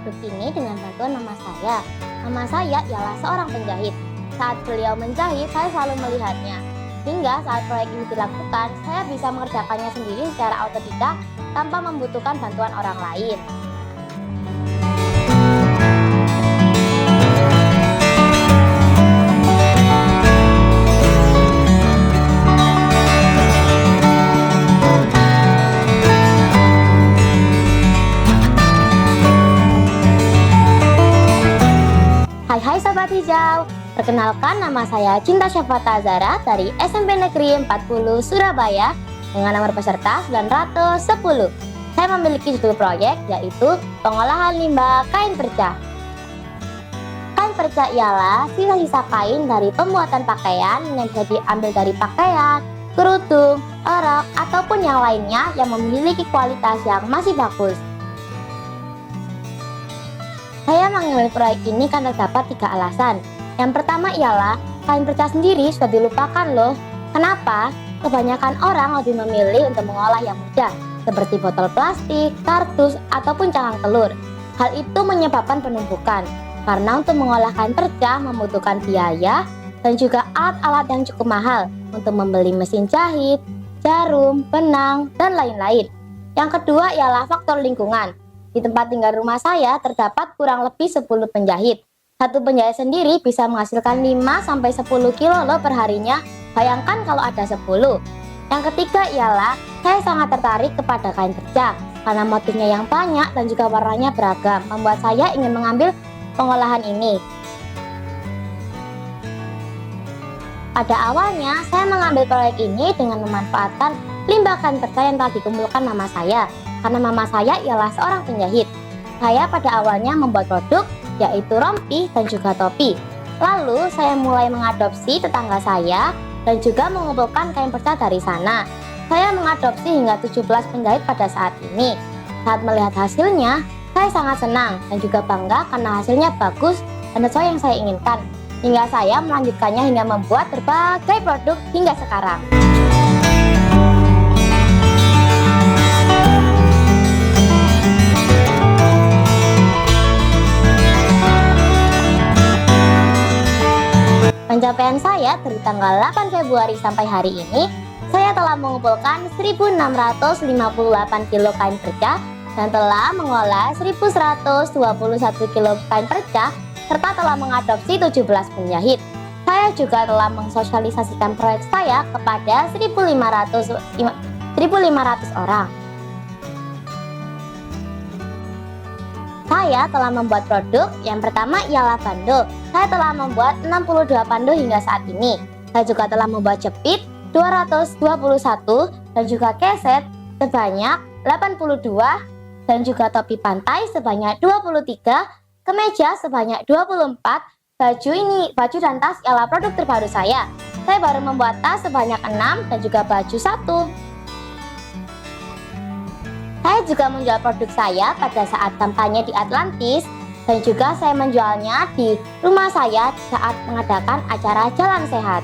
produk ini dengan bantuan mama saya. Mama saya ialah seorang penjahit. Saat beliau menjahit, saya selalu melihatnya. Hingga saat proyek ini dilakukan, saya bisa mengerjakannya sendiri secara otodidak tanpa membutuhkan bantuan orang lain. Hai Sobat Hijau, perkenalkan nama saya Cinta Syafata Zara dari SMP Negeri 40 Surabaya dengan nomor peserta 910. Saya memiliki judul proyek yaitu pengolahan limbah kain perca. Kain perca ialah sisa-sisa kain dari pembuatan pakaian yang bisa diambil dari pakaian, kerudung, rok, ataupun yang lainnya yang memiliki kualitas yang masih bagus. Saya mengambil proyek ini karena terdapat 3 alasan. Yang pertama ialah kain perca sendiri sudah dilupakan loh. Kenapa? Kebanyakan orang lebih memilih untuk mengolah yang mudah, seperti botol plastik, kardus, ataupun cangkang telur. Hal itu menyebabkan penumpukan, karena untuk mengolah kain perca membutuhkan biaya dan juga alat-alat yang cukup mahal untuk membeli mesin jahit, jarum, benang, dan lain-lain. Yang kedua ialah faktor lingkungan. Di tempat tinggal rumah saya terdapat kurang lebih 10 penjahit. Satu penjahit sendiri bisa menghasilkan 5-10 kilo loh perharinya. Bayangkan kalau ada 10. Yang ketiga ialah saya sangat tertarik kepada kain perca karena motifnya yang banyak dan juga warnanya beragam, membuat saya ingin mengambil pengolahan ini. Pada awalnya saya mengambil proyek ini dengan memanfaatkan limbah kain perca yang telah dikumpulkan mama saya. Karena mama saya ialah seorang penjahit. Saya pada awalnya membuat produk yaitu rompi dan juga topi. Lalu saya mulai mengadopsi tetangga saya dan juga mengumpulkan kain perca dari sana. Saya mengadopsi hingga 17 penjahit pada saat ini. Saat melihat hasilnya, saya sangat senang dan juga bangga karena hasilnya bagus dan sesuai yang saya inginkan. Hingga saya melanjutkannya hingga membuat berbagai produk hingga sekarang. Pencapaian saya dari tanggal 8 Februari sampai hari ini, saya telah mengumpulkan 1.658 kilo kain perca dan telah mengolah 1.121 kilo kain perca serta telah mengadopsi 17 penjahit. Saya juga telah mensosialisasikan proyek saya kepada 1.500 orang. Saya telah membuat produk. Yang pertama ialah bando. Saya telah membuat 62 bando hingga saat ini. Saya juga telah membuat jepit 221 dan juga keset sebanyak 82 dan juga topi pantai sebanyak 23, kemeja sebanyak 24, baju dan tas ialah produk terbaru saya. Saya baru membuat tas sebanyak 6 dan juga baju 1. Saya juga menjual produk saya pada saat kampanye di Atlantis dan juga saya menjualnya di rumah saya saat mengadakan acara Jalan Sehat.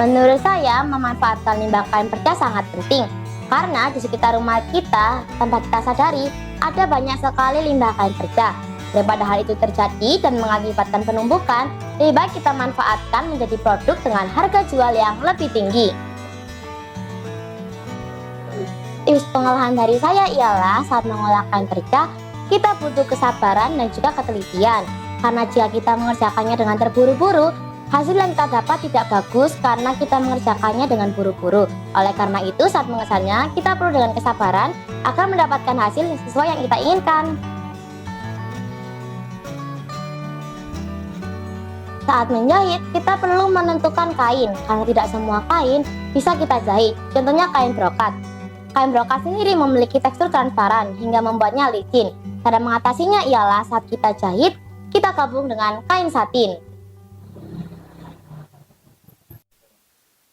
Menurut saya, memanfaatkan limbah kain perca sangat penting karena di sekitar rumah kita, tanpa kita sadari, ada banyak sekali limbah kain perca. Daripada hal itu terjadi dan mengakibatkan penumpukan, lebih baik kita manfaatkan menjadi produk dengan harga jual yang lebih tinggi. Tips pengolahan dari saya ialah saat mengolah kain perca, kita butuh kesabaran dan juga ketelitian. Karena jika kita mengerjakannya dengan terburu-buru, hasil yang kita dapat tidak bagus karena kita mengerjakannya dengan buru-buru. Oleh karena itu, saat mengesannya, kita perlu dengan kesabaran agar mendapatkan hasil sesuai yang kita inginkan. Saat menjahit, kita perlu menentukan kain, karena tidak semua kain bisa kita jahit. Contohnya kain brokat. Kain brokat sendiri memiliki tekstur transparan hingga membuatnya licin. Cara mengatasinya ialah saat kita jahit, kita gabung dengan kain satin.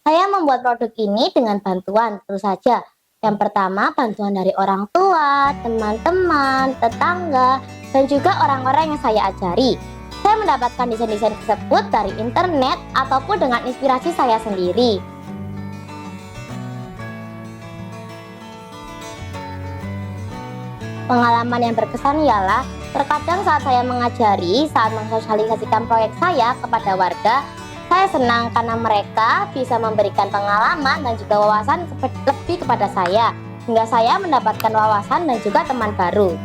Saya membuat produk ini dengan bantuan tentu saja. Yang pertama, bantuan dari orang tua, teman-teman, tetangga, dan juga orang-orang yang saya ajari. Saya mendapatkan desain-desain tersebut dari internet ataupun dengan inspirasi saya sendiri. Pengalaman yang berkesan ialah terkadang saat saya mengajari, saat mensosialisasikan proyek saya kepada warga, saya senang karena mereka bisa memberikan pengalaman dan juga wawasan lebih kepada saya, hingga saya mendapatkan wawasan dan juga teman baru.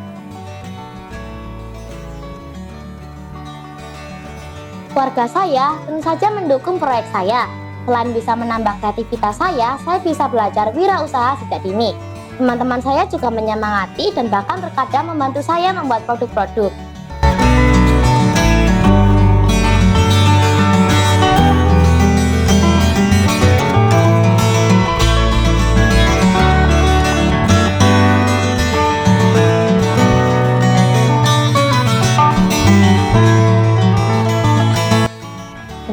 Keluarga saya tentu saja mendukung proyek saya. Selain bisa menambah kreativitas saya bisa belajar wirausaha sejak dini. Teman-teman saya juga menyemangati dan bahkan terkadang membantu saya membuat produk-produk.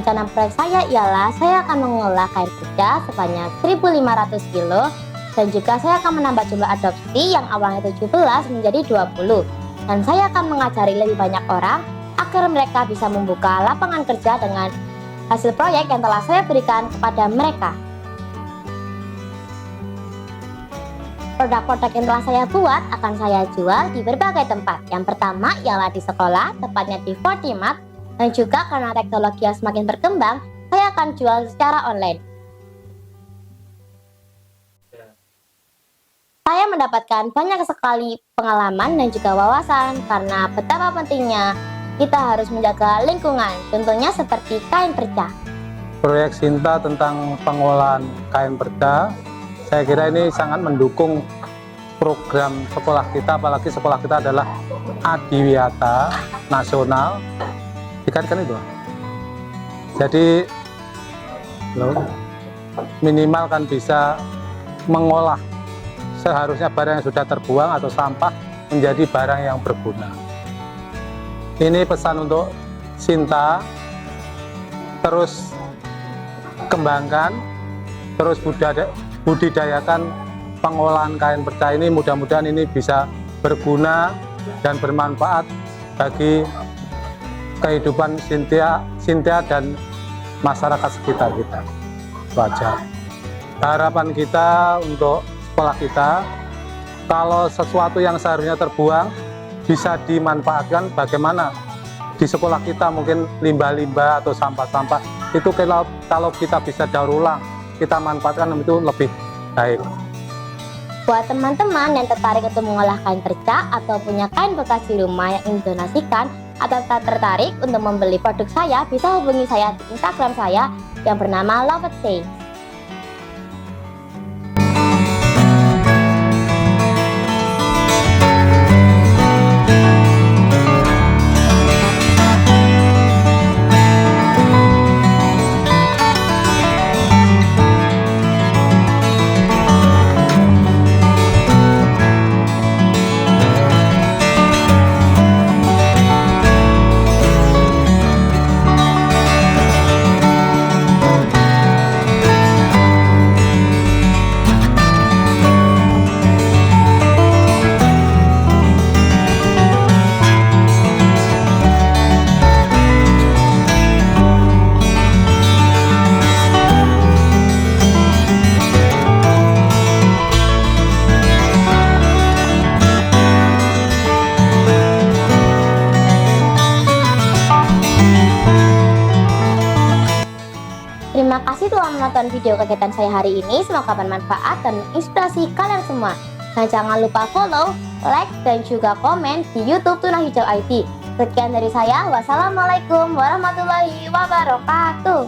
Rencana proyek saya ialah saya akan mengolah kain perca sebanyak 1.500 kilo dan juga saya akan menambah jumlah adopsi yang awalnya 17 menjadi 20, dan saya akan mengajari lebih banyak orang agar mereka bisa membuka lapangan kerja dengan hasil proyek yang telah saya berikan kepada mereka. Produk-produk yang telah saya buat akan saya jual di berbagai tempat. Yang pertama ialah di sekolah, tepatnya di Fortimat, dan juga karena teknologi yang semakin berkembang, saya akan jual secara online. Saya mendapatkan banyak sekali pengalaman dan juga wawasan karena betapa pentingnya kita harus menjaga lingkungan, contohnya seperti kain perca. Proyek Sinta tentang pengolahan kain perca, saya kira ini sangat mendukung program sekolah kita, apalagi sekolah kita adalah adiwiyata nasional, dikatakan itu. Jadi minimal kan bisa mengolah seharusnya barang yang sudah terbuang atau sampah menjadi barang yang berguna. Ini pesan untuk Sinta, terus kembangkan, terus budidayakan pengolahan kain perca ini, mudah-mudahan ini bisa berguna dan bermanfaat bagi kehidupan Sinta dan masyarakat sekitar kita. Wajar. Harapan kita untuk sekolah kita, kalau sesuatu yang seharusnya terbuang bisa dimanfaatkan, bagaimana di sekolah kita mungkin limbah-limbah atau sampah-sampah itu kalau kita bisa daur ulang, kita manfaatkan, itu lebih baik. Buat teman-teman yang tertarik untuk mengolah kain perca atau punya kain bekas di rumah yang ingin donasikan atau tertarik untuk membeli produk saya, bisa hubungi saya di Instagram saya yang bernama Loveday. Terima kasih telah menonton video kegiatan saya hari ini. Semoga bermanfaat dan menginspirasi kalian semua. Dan jangan lupa follow, like, dan juga komen di YouTube Tuna Hijau ID. Sekian dari saya. Wassalamualaikum warahmatullahi wabarakatuh.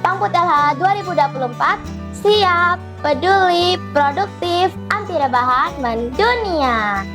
Pangput LH 2024 siap, peduli, produktif, anti rebahan, mendunia.